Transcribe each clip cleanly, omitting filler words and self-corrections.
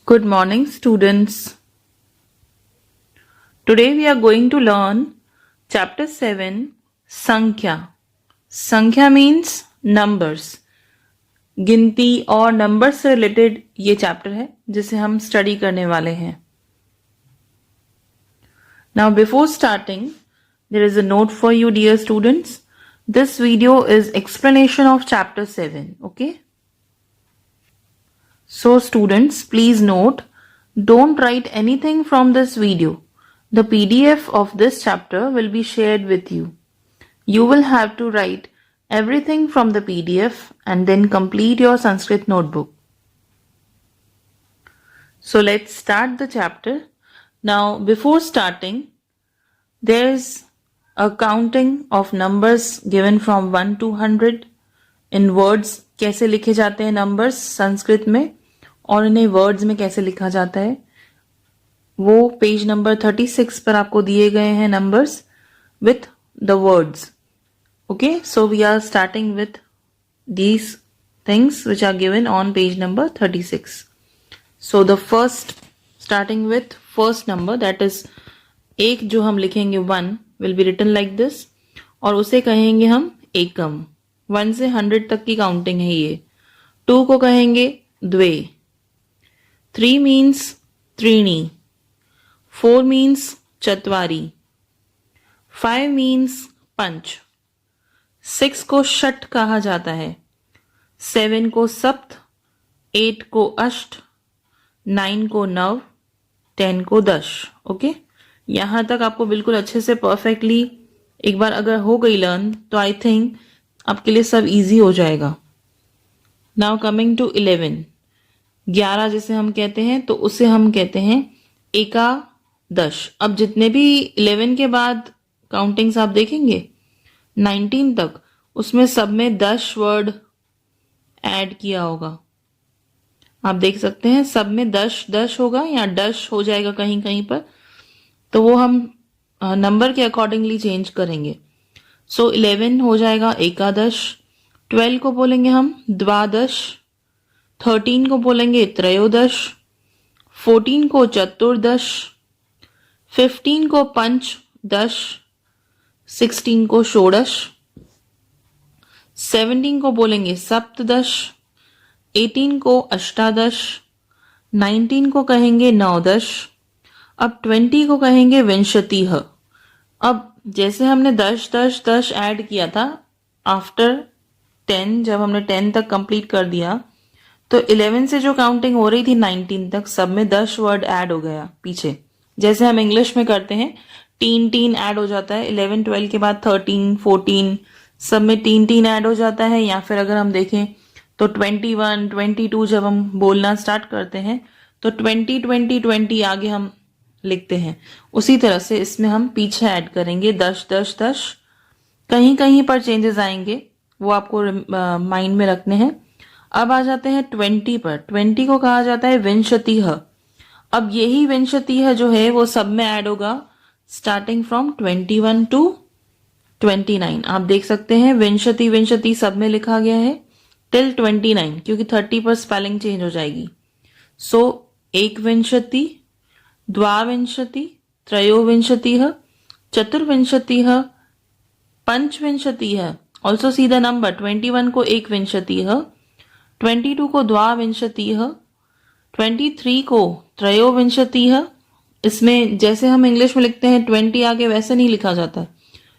Good morning, students. Today we are going to learn Chapter 7, Sankhya. Sankhya means numbers. गिनती और number से related ये chapter है जिसे हम स्टडी करने वाले हैं. Now before starting, there is a note for you, dear students. This video is explanation of Chapter 7, okay? So students, please note, don't write anything from this video. The PDF of this chapter will be shared with you. You will have to write everything from the PDF and then complete your Sanskrit notebook. So let's start the chapter. Now before starting, there is a counting of numbers given from 1 to 100 in words. कैसे लिखे जाते हैं numbers Sanskrit में और इन्हें words में कैसे लिखा जाता है वो पेज नंबर 36 पर आपको दिए गए हैं numbers with the words. Okay, so we are starting with these things which are given on page number 36. So the first, starting with first number, that is एक जो हम लिखेंगे 1 will be written like this और उसे कहेंगे हम एकम. 1 से 100 तक की काउंटिंग है ये. 2 को कहेंगे द्वे. 3 means त्रीणी. 4 means चत्वारी. 5 means पंच. 6 को षट कहा जाता है. 7 को सप्त. 8 को अष्ट. 9 को नव. 10 को दश. ओके, यहां तक आपको बिल्कुल अच्छे से परफेक्टली एक बार अगर हो गई लर्न तो आई थिंक आपके लिए सब इजी हो जाएगा. Now coming to 11. 11 जिसे हम कहते हैं तो उसे हम कहते हैं एकादश. अब जितने भी 11 के बाद काउंटिंग्स आप देखेंगे 19 तक, उसमें सब में 10 वर्ड ऐड किया होगा. आप देख सकते हैं सब में 10 होगा या डश हो जाएगा कहीं कहीं पर, तो वो हम नंबर के अकॉर्डिंगली चेंज करेंगे. सो 11 हो जाएगा एकादश. 12 को बोलेंगे हम द्वादश. 13 को बोलेंगे त्रयोदश. 14 को चतुर्दश. 15 को पंचदश. 16 को षोडश. 17 को बोलेंगे सप्तदश. 18 को अष्टादश. 19 को कहेंगे नवदश. अब 20 को कहेंगे विंशतिः. अब जैसे हमने 10 ऐड किया था आफ्टर 10, जब हमने 10 तक कंप्लीट कर दिया तो 11 से जो काउंटिंग हो रही थी 19 तक सब में 10 वर्ड ऐड हो गया पीछे. जैसे हम इंग्लिश में करते हैं टीन ऐड हो जाता है. 11 12 के बाद 13 14 सब में टीन ऐड हो जाता है. या फिर अगर हम देखें तो 21 22 जब हम बोलना स्टार्ट करते हैं तो 20 आगे हम लिखते हैं. उसी तरह से इसमें हम पीछे ऐड करेंगे 10. कहीं कहीं पर चेंजेस आएंगे, वो आपको माइंड में रखने हैं. अब आ जाते हैं 20 पर. 20 को कहा जाता है विंशतिः. अब यही विंशतिः जो है वो सब में ऐड होगा स्टार्टिंग फ्रॉम 21 टू 29. आप देख सकते हैं विंशति सब में लिखा गया है टिल 29, क्योंकि 30 पर स्पेलिंग चेंज हो जाएगी. सो एक विंशति, द्वाविंशति, त्रयोविंशतिः, चतुर्विंशतिः, पंचविंशतिः. Also see the number. 21 को एक विंशतिः. 22 को द्वाविंशतिः. 23 को त्रयोविंशतिः. इसमें जैसे हम इंग्लिश में लिखते हैं 20 आगे वैसे नहीं लिखा जाता,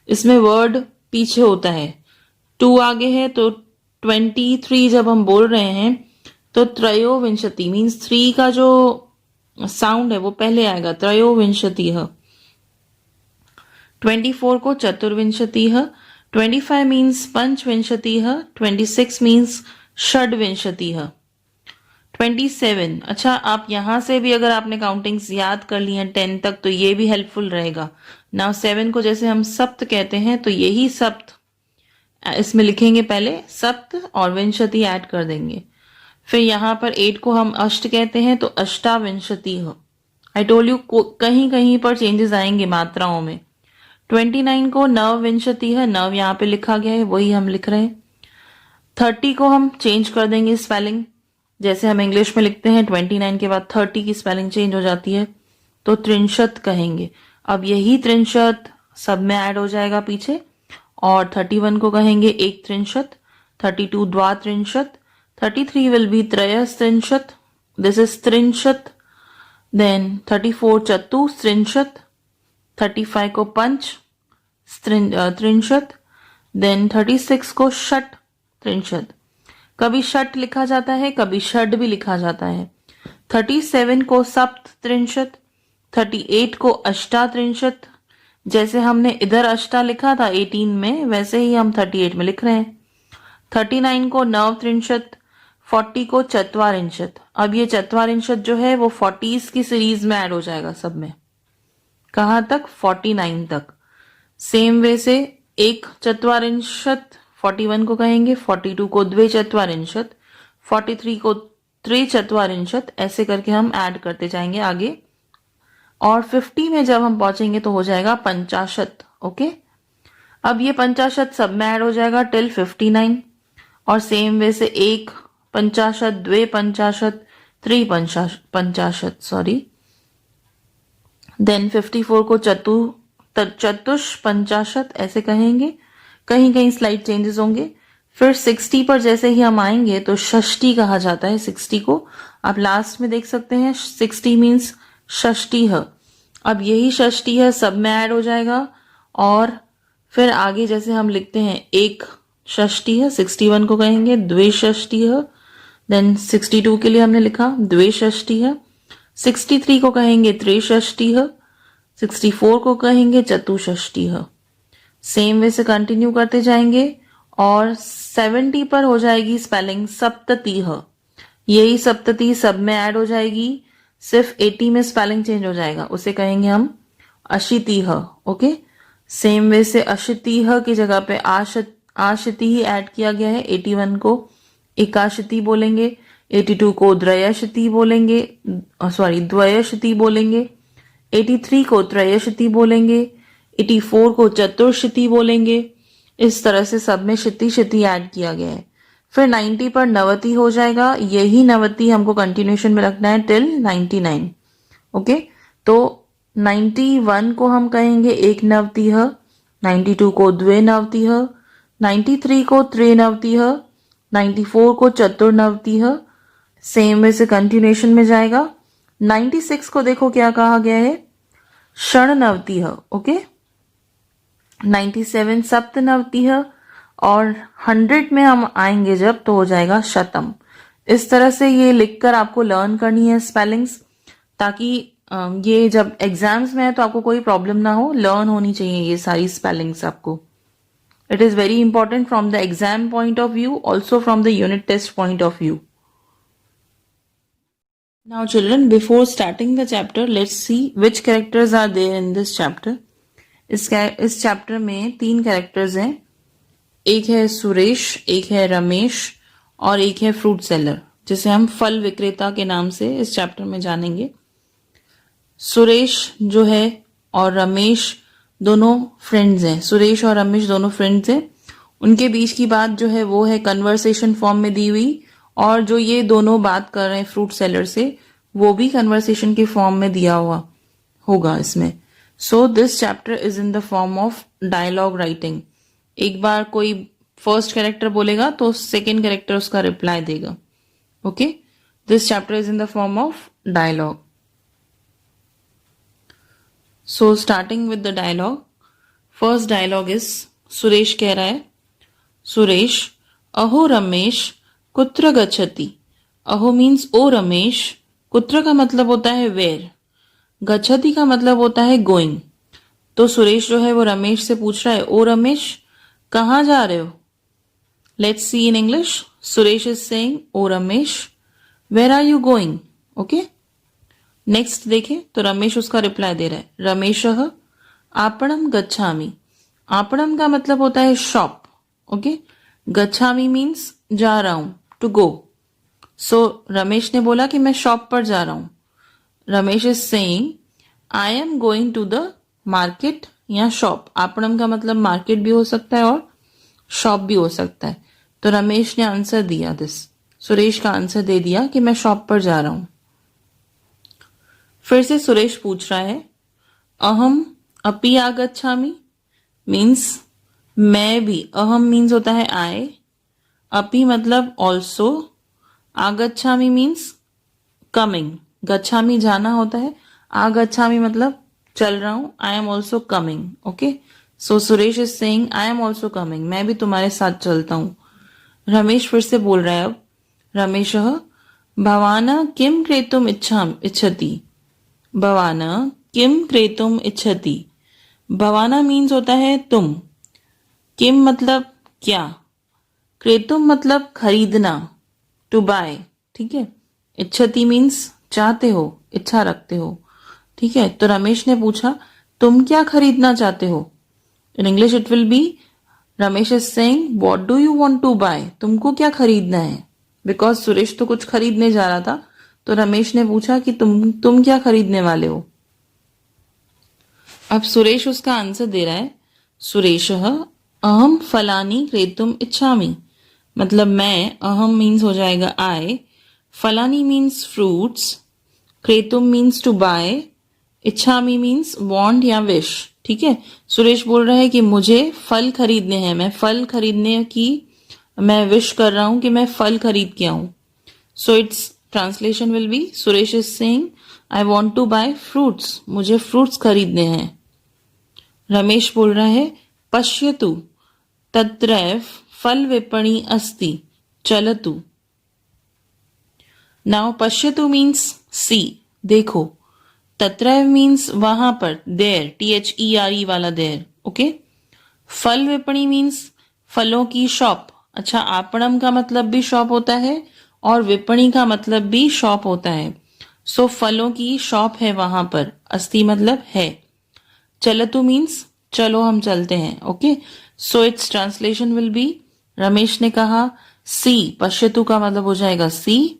इसमें वर्ड पीछे होता है. 2 आगे है तो 23 जब हम बोल रहे हैं तो त्रयोविंशति मीन्स 3 का जो साउंड है वो पहले आएगा, त्रयोविंशतिः. 24 को चतुर्विंशतिः. 25 मीन्स पंचविंशतिः. 26 मीन्स षड्विंशतिः. 27. अच्छा, आप यहां से भी अगर आपने काउंटिंग्स याद कर ली हैं 10 तक तो ये भी हेल्पफुल रहेगा. नाउ 7 को जैसे हम सप्त कहते हैं तो यही सप्त इसमें लिखेंगे, पहले सप्त और विंशति ऐड कर देंगे. फिर यहाँ पर 8 को हम अष्ट कहते हैं तो अष्टाविंशतिः. आई टोल्ड यू कहीं कहीं पर चेंजेस आएंगे मात्राओं में. 29 को नवविंशतिः. नव यहाँ पे लिखा गया है वही हम लिख रहे हैं. 30 को हम चेंज कर देंगे स्पेलिंग. जैसे हम इंग्लिश में लिखते हैं 29 के बाद 30 की स्पेलिंग चेंज हो जाती है, तो त्रिंशत कहेंगे। अब यही त्रिंशत सब में ऐड हो जाएगा पीछे, और 31 को कहेंगे एक त्रिंशत, 32 द्वात्रिंशत, 33 विल बी त्रयस्त्रिंशत, दिस इज त्रिंशत, देन 34 चतुस्त्रिंशत, 35 को पंच त्रिंशत, देन 36 को षट त्रिंशत। कभी षट लिखा जाता है, कभी षड भी लिखा जाता है। 37 को सप्त त्रिंशत, 38 को अष्टा त्रिंशत। जैसे हमने इधर अष्टा लिखा था 18 में, वैसे ही हम 38 में लिख रहे हैं। 39 को नव त्रिंशत, 40 को चत्वारिंशत। अब ये चत्वारिंशत जो है वो 40s की सीरीज में ऐड हो जाएगा सब में। कहां तक? 49 तक। सेम वे से एक चत्वारिंशत 41 को कहेंगे, 42 को द्वे चत्वारिंशत, 43 को त्रिचत्वारिंशत, ऐसे करके हम ऐड करते जाएंगे आगे। और 50 में जब हम पहुंचेंगे तो हो जाएगा पंचाशत। ओके, अब ये पंचाशत सब में ऐड हो जाएगा टिल 59। और सेम वे से एक पंचाशत, द्वे पंचाशत, पंचाशत सॉरी, देन 54 को चतुष पंचाशत ऐसे कहेंगे। कहीं कहीं स्लाइड चेंजेस होंगे। फिर 60 पर जैसे ही हम आएंगे तो षष्ठी कहा जाता है 60 को। आप लास्ट में देख सकते हैं 60 मीन्स षष्ठी है। अब यही षष्ठी है सब में ऐड हो जाएगा। और फिर आगे जैसे हम लिखते हैं एक षष्ठी है, 61 को कहेंगे द्वे षष्ठी है। देन 62 के लिए हमने लिखा द्वे षष्ठी है। 63 को कहेंगे त्रिषष्ठी है। 64 को कहेंगे चतुष्षष्ठी है। सेम वे से कंटिन्यू करते जाएंगे और 70 पर हो जाएगी स्पेलिंग सप्तति है। यही सप्तति सब में ऐड हो जाएगी, सिर्फ 80 में स्पेलिंग चेंज हो जाएगा, उसे कहेंगे हम अशिति है। ओके, सेम वे से अशिति है की जगह पे आशिति ही ऐड किया गया है। 81 को एकाशिति बोलेंगे, 82 को द्वयशिति बोलेंगे, द्वयशिति बोलेंगे, 83 को त्रयशिति बोलेंगे, 84 को चतुर्शिति बोलेंगे। इस तरह से सब में शिति शिति ऐड किया गया है। फिर 90 पर नवति हो जाएगा। यही नवति हमको कंटिन्यूशन में रखना है टिल 99। ओके, तो 91 को हम कहेंगे एक नवति है, 92 को द्वे नवति है, 93 को त्रिनवति है, 94 को चतुर्नवति है। सेम वे से कंटिन्यूशन में जाएगा। 96 को देखो क्या कहा गया है, षणनवति है। ओके, 97 सप्तनवति है। और 100 में हम आएंगे जब तो हो जाएगा शतम। इस तरह से ये लिखकर आपको लर्न करनी है स्पेलिंग्स, ताकि ये जब एग्जाम्स में है तो आपको कोई प्रॉब्लम ना हो। लर्न होनी चाहिए ये सारी स्पेलिंग्स आपको। It is very important from the exam point of view, also from the unit test point of view. Now children, before starting the chapter, let's see which characters are there in this chapter. इस chapter में 3 characters हैं। एक है सुरेश, एक है रमेश और एक है फ्रूट सेलर, जिसे हम फल विक्रेता के नाम से इस चैप्टर में जानेंगे। सुरेश जो है और रमेश दोनों फ्रेंड्स हैं। सुरेश और रमेश दोनों फ्रेंड्स हैं। उनके बीच की बात जो है वो है कन्वर्सेशन फॉर्म में दी हुई, और जो ये दोनों बात कर रहे हैं फ्रूट सेलर से, वो भी कन्वर्सेशन के फॉर्म में दिया हुआ होगा इसमें। So this chapter is in the form of dialogue writing. एक बार कोई फर्स्ट कैरेक्टर बोलेगा तो सेकेंड कैरेक्टर उसका रिप्लाई देगा। Okay, this chapter is in the form of dialogue. So starting with the dialogue, first dialogue is, Suresh कह रहा है, सुरेश, अहो रमेश कुत्र गच्छति। अहो मीन्स ओ रमेश, कुत्र का मतलब होता है वेयर, गच्छति का मतलब होता है गोइंग। तो सुरेश जो है वो रमेश से पूछ रहा है, ओ रमेश कहाँ जा रहे हो। Let's see in English. Suresh is saying, oh Ramesh where are you going. Okay, next देखें तो रमेश उसका रिप्लाई दे रहा है, रमेशः आपणम गच्छामि। आपणम का मतलब होता है शॉप। ओके, गच्छामि मीन्स जा रहा हूं, टू गो। सो रमेश ने बोला कि मैं शॉप पर जा रहा हूं। Ramesh is saying, I am going to the market या शॉप। आपणम का मतलब मार्केट भी हो सकता है और शॉप भी हो सकता है। तो रमेश ने आंसर दिया दिस, सुरेश का आंसर दे दिया कि मैं शॉप पर जा रहा हूं। फिर से सुरेश पूछ रहा है अहम अपि आगच्छामि मीन्स मैं भी, अहम मीन्स होता है आई, अपि मतलब ऑल्सो, आगच्छामि मीन्स कमिंग, गच्छामि जाना होता है, आगच्छामि मतलब चल रहा हूं, I am also coming. Okay, so Suresh is saying I am also coming, मैं भी तुम्हारे साथ चलता हूं। रमेश फिर से बोल रहा है अब, रमेश भवान किम क्रेतुम इच्छति, भवान किम क्रेतुम इच्छति, भवाना मीन्स होता है तुम, किम मतलब क्या, क्रेतुम मतलब खरीदना, टू बाय, ठीक है। इच्छति मीन्स चाहते हो, इच्छा रखते हो, ठीक है। तो रमेश ने पूछा तुम क्या खरीदना चाहते हो। In English it will be Ramesh is saying what do you want to buy, तुमको क्या खरीदना है। बिकॉज सुरेश तो कुछ खरीदने जा रहा था, तो रमेश ने पूछा कि तुम क्या खरीदने वाले हो। अब सुरेश उसका आंसर दे रहा है, सुरेश अहम फलानी क्रेतुम इच्छामि, मतलब मैं, अहम मीन्स हो जाएगा आई, फलानी मीन्स फ्रूट्स, क्रेतुम मीन्स टू बाय, इच्छामि मीन्स वांट या विश, ठीक है। सुरेश बोल रहा है कि मुझे फल खरीदने हैं, मैं फल खरीदने की मैं विश कर रहा हूं कि मैं फल खरीद के आऊं। So it's translation will be Suresh is saying I want to buy fruits, मुझे फ्रूट्स खरीदने हैं। रमेश बोल रहा है पश्यतु तत्रैव फल विपणी अस्ति चलतु। नाउ पश्यतु मीन्स सी, देखो, तत्रैव मीन्स वहां पर, देर, THERE वाला देर, ओके। फल विपणी मीन्स फलों की शॉप, अच्छा आपणम का मतलब भी शॉप होता है और विपणी का मतलब भी शॉप होता है। सो फलों की शॉप है वहां पर, अस्ति मतलब है, चलतु मीन्स चलो हम चलते हैं, okay. So it's translation will be, Ramesh ने कहा सी, पश्यतु का मतलब हो जाएगा see,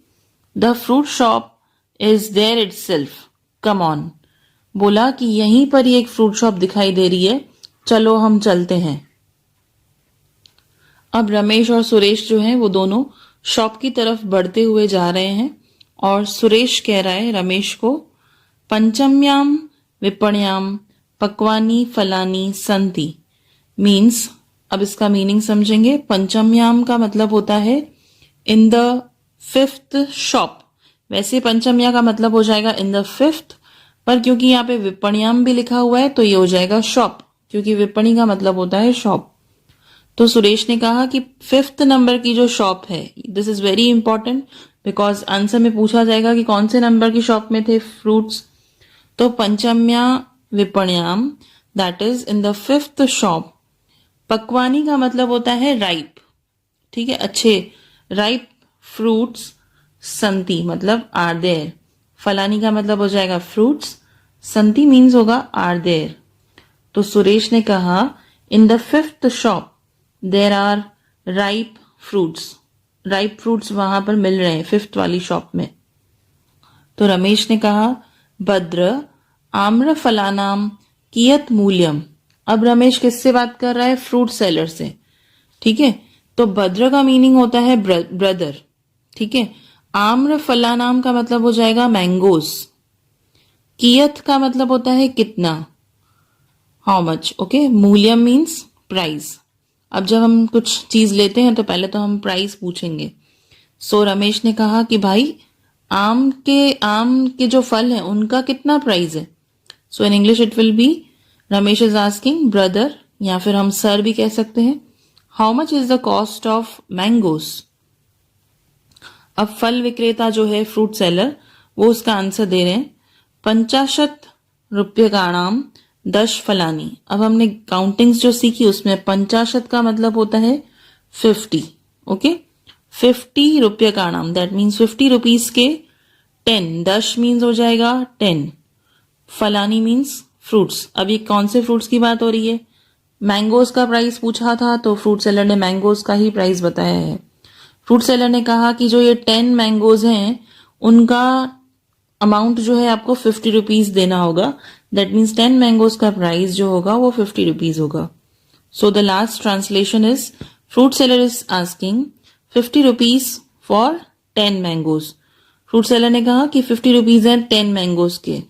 the fruit shop is there itself, come on, बोला कि यहीं पर ही एक फ्रूट शॉप दिखाई दे रही है, चलो हम चलते हैं। अब रमेश और सुरेश जो हैं वो दोनों शॉप की तरफ बढ़ते हुए जा रहे हैं और सुरेश कह रहा है रमेश को पंचम्याम विपण्याम पक्वानी फलानी संति, मीन्स, अब इसका मीनिंग समझेंगे। पंचम्याम का मतलब होता है इन द फिफ्थ शॉप, वैसे पंचम्या का मतलब हो जाएगा इन द फिफ्थ, पर क्योंकि यहाँ पे विपण्याम भी लिखा हुआ है तो ये हो जाएगा शॉप, क्योंकि विपणी का मतलब होता है शॉप। तो सुरेश ने कहा कि फिफ्थ नंबर की जो शॉप है, this is very important because answer में पूछा जाएगा कि कौन से नंबर की शॉप में थे फ्रूट्स, तो पंचम्या विपण्याम, that is in the fifth shop. पकवानी का मतलब होता है राइप, ठीक है, अच्छे राइप फ्रूट्स, संति मतलब आर देयर, फलानी का मतलब हो जाएगा फ्रूट्स, संति मीन्स होगा आर देयर। तो सुरेश ने कहा in the fifth shop there are ripe fruits, ripe fruits वहां पर मिल रहे हैं फिफ्थ वाली शॉप में। तो रमेश ने कहा भद्र आम्र फलानाम कियत मूल्यम, अब रमेश किससे बात कर रहा है, फ्रूट सेलर से, ठीक है। तो भद्र का मीनिंग होता है ब्रदर, ठीक है। आम्र फलानाम का मतलब हो जाएगा मैंगोज, कियत का मतलब होता है कितना, हाउ मच, ओके। मूल्यम मीन्स प्राइस, अब जब हम कुछ चीज लेते हैं तो पहले तो हम प्राइस पूछेंगे। सो रमेश ने कहा कि भाई आम के जो फल हैं उनका कितना प्राइस है। So in English it will be Ramesh is asking brother, या फिर हम सर भी कह सकते हैं, how much is the cost of mangoes. अब फल विक्रेता जो है फ्रूट सेलर वो उसका आंसर दे रहे हैं 50 रूप्यकाणाम 10 फलानी। अब हमने काउंटिंग्स जो सीखी उसमें 50 का मतलब होता है 50, ओके। 50 रूप्यकाणाम दैट मीन्स 50 रुपीज के 10, 10 मीन्स हो जाएगा 10, फलानी मीन्स फ्रूट्स। अब ये कौन से फ्रूट्स की बात हो रही है, मैंगोज का प्राइस पूछा था तो फ्रूट सेलर ने मैंगोज का ही प्राइस बताया है। फ्रूट सेलर ने कहा कि जो ये 10 मैंगोज हैं उनका अमाउंट जो है आपको 50 रुपीज देना होगा, दैट मीन्स 10 मैंगोज का प्राइस जो होगा वो 50 रुपीज होगा। So the last translation is fruit seller is asking 50 rupees for 10 mangoes. Fruit seller ने कहा कि 50 रुपीज है 10 मैंगोज के।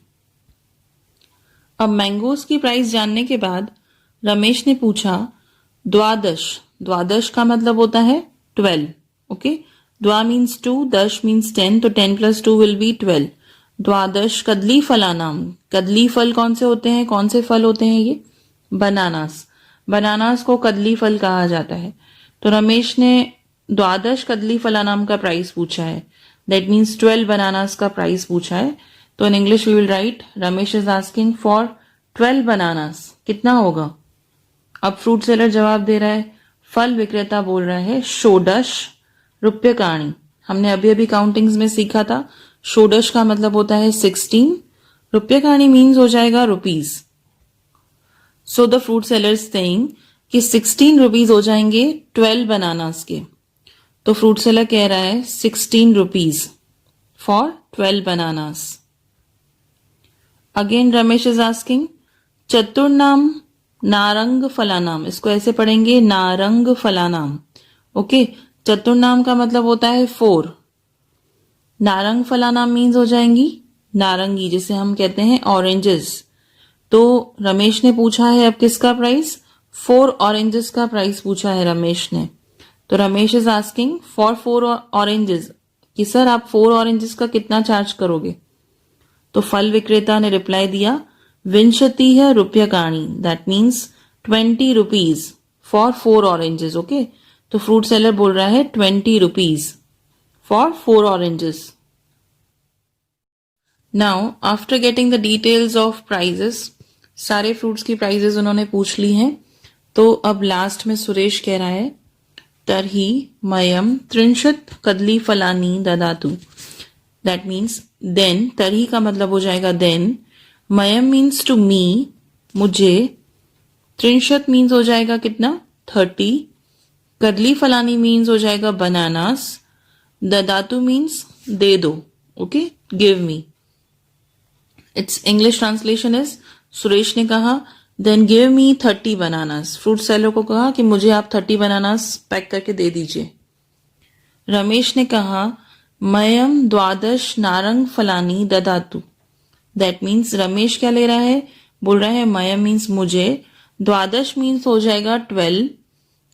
अब मैंगोज की प्राइस जानने के बाद रमेश ने पूछा द्वादश। द्वादश का मतलब होता है 12। ओके, द्वा मीन्स 2, दश मीन्स 10, तो 10 + 2 विल बी 12। द्वादश कदली फलानाम। कदली फल कौन से होते हैं, कौन से फल होते हैं ये? बनानास। बनानास को कदली फल कहा जाता है। तो रमेश ने द्वादश कदली फलानाम का प्राइस पूछा है, दैट मीन्स 12 बनानास का प्राइस पूछा है। तो in English we will write Ramesh is asking for 12 bananas. कितना होगा? अब फ्रूट सेलर जवाब दे रहा है, फल विक्रेता बोल रहा है षोडश रुपयकाणी। हमने अभी अभी काउंटिंग्स में सीखा था, षोडश का मतलब होता है 16, रुपयकाणी मीन्स हो जाएगा rupees. So the fruit seller saying कि 16 रुपीज हो जाएंगे 12 बनानास के। तो फ्रूट सेलर कह रहा है 16 rupees for 12 bananas. Again Ramesh is asking चतुर्नाम नारंग फलानाम। इसको ऐसे पढ़ेंगे नारंग फलानाम। ओके, चतुर्नाम का मतलब होता है 4। नारंग फलानाम मीन्स हो जाएंगी नारंगी, जिसे हम कहते हैं ऑरेंजेस। तो रमेश ने पूछा है अब किसका प्राइस? 4 ऑरेंजेस का प्राइस पूछा है रमेश ने। तो Ramesh is asking for 4 oranges कि सर आप 4 ऑरेंजेस का कितना चार्ज करोगे? तो फल विक्रेता ने रिप्लाई दिया विंशतिः रुपयकाणी, that means 20 rupees for 4 oranges. Okay, तो फ्रूट सेलर बोल रहा है 20 rupees for 4 oranges. Now after getting the details of prices, सारे फ्रूट्स की प्राइजेस उन्होंने पूछ ली हैं। तो अब लास्ट में सुरेश कह रहा है तर्हि मयम 30 कदली फलानी ददातु, दैट मीन्स देन। तर्हि का मतलब हो जाएगा then, Mayem means to me, मुझे, 30 मीन्स हो जाएगा कितना? 30, कदली फलानी मीन्स हो जाएगा बनानास, ददातु मीन्स दे दो। Okay, give me. Its English translation is Suresh ने कहा then give me 30 bananas. Fruit seller को कहा कि मुझे आप 30 बनानास पैक करके दे दीजिए। रमेश ने कहा मयम द्वादश नारंग फलानी ददातु, दैट मीन्स रमेश क्या ले रहा है? बोल रहा है मयम मीन्स मुझे, द्वादश मीन्स हो जाएगा 12,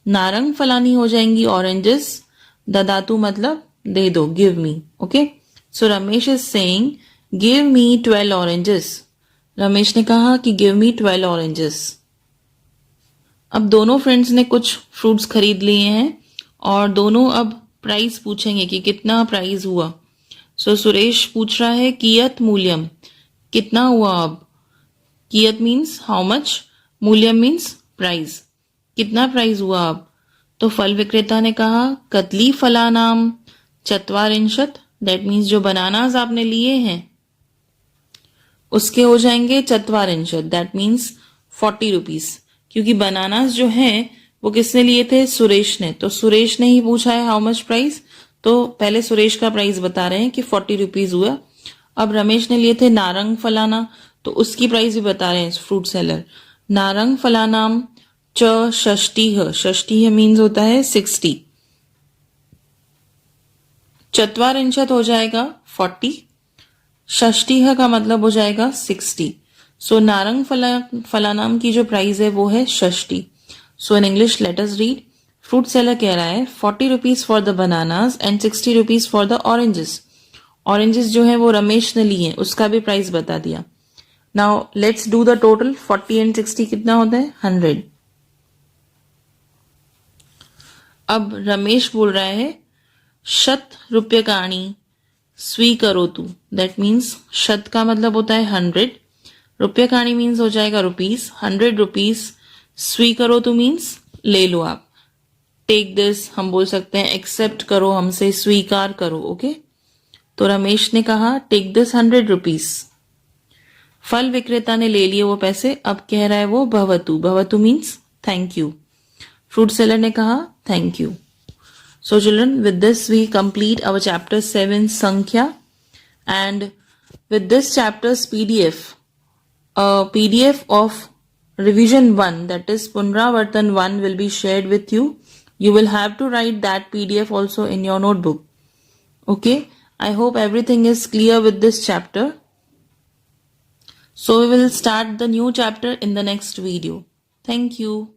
नारंग फलानी हो जाएंगी ऑरेंजेस, ददातु मतलब दे दो, give me. Okay, so Ramesh is saying give me 12 oranges. Ramesh ने कहा कि गिव मी 12 ऑरेंजेस। अब दोनों फ्रेंड्स ने कुछ फ्रूट्स खरीद लिए हैं और दोनों अब प्राइस पूछेंगे कि कितना प्राइस हुआ। सो सुरेश पूछ रहा है कियत मूल्यम, कितना हुआ? अब कियत मीन्स हाउ मच, मूल्यम मीन्स प्राइस, कितना प्राइस हुआ अब? तो फल विक्रेता ने कहा कदली फलानाम चत्वारिंशत, दैट मीन्स जो बनानास आपने लिए हैं उसके हो जाएंगे चत्वारिंशत, दैट मीन्स 40 रुपीज। क्योंकि बनानास जो हैं वो किसने लिए थे? सुरेश ने। तो सुरेश ने ही पूछा है हाउ मच प्राइस, तो पहले सुरेश का प्राइस बता रहे हैं कि 40 रुपीज हुआ। अब रमेश ने लिए थे नारंग फलाना, तो उसकी प्राइस भी बता रहे हैं फ्रूट सेलर, नारंग फलानाम च षष्टिः, षष्टिः मीन्स होता है 60, चत्वारिंशत हो जाएगा 40, षष्टिः का मतलब हो जाएगा 60। सो नारंग फलानाम की जो प्राइस है वो है षष्टि। So in English let us read, fruit seller कह रहा है 40 rupees for the bananas and 60 rupees for the oranges. Oranges जो है वो रमेश ने लिए, उसका भी प्राइस बता दिया। Now let's do the total, 40 and 60 कितना होता है? 100। अब रमेश बोल रहा है शत रुपयकाणी स्वीकरोतु, दैट मीन्स शत का मतलब होता है 100, रुपयकाणी मीन्स हो जाएगा रुपीज, 100 रुपीज, स्वीकरोतु मीन्स ले लो आप, टेक दिस हम बोल सकते हैं, एक्सेप्ट करो हमसे, स्वीकार करो। ओके, तो रमेश ने कहा टेक दिस 100 रुपीज। फल विक्रेता ने ले लिए वो पैसे, अब कह रहा है वो भवतु, भवतु means thank you. Fruit seller ने कहा thank you. So children, with this we complete our chapter 7 Sankhya, and with this chapter's PDF, a PDF of revision 1, that is Punravartan 1, will be shared with you. You will have to write that PDF also in your notebook. Okay, I hope everything is clear with this chapter. So we will start the new chapter in the next video. Thank you.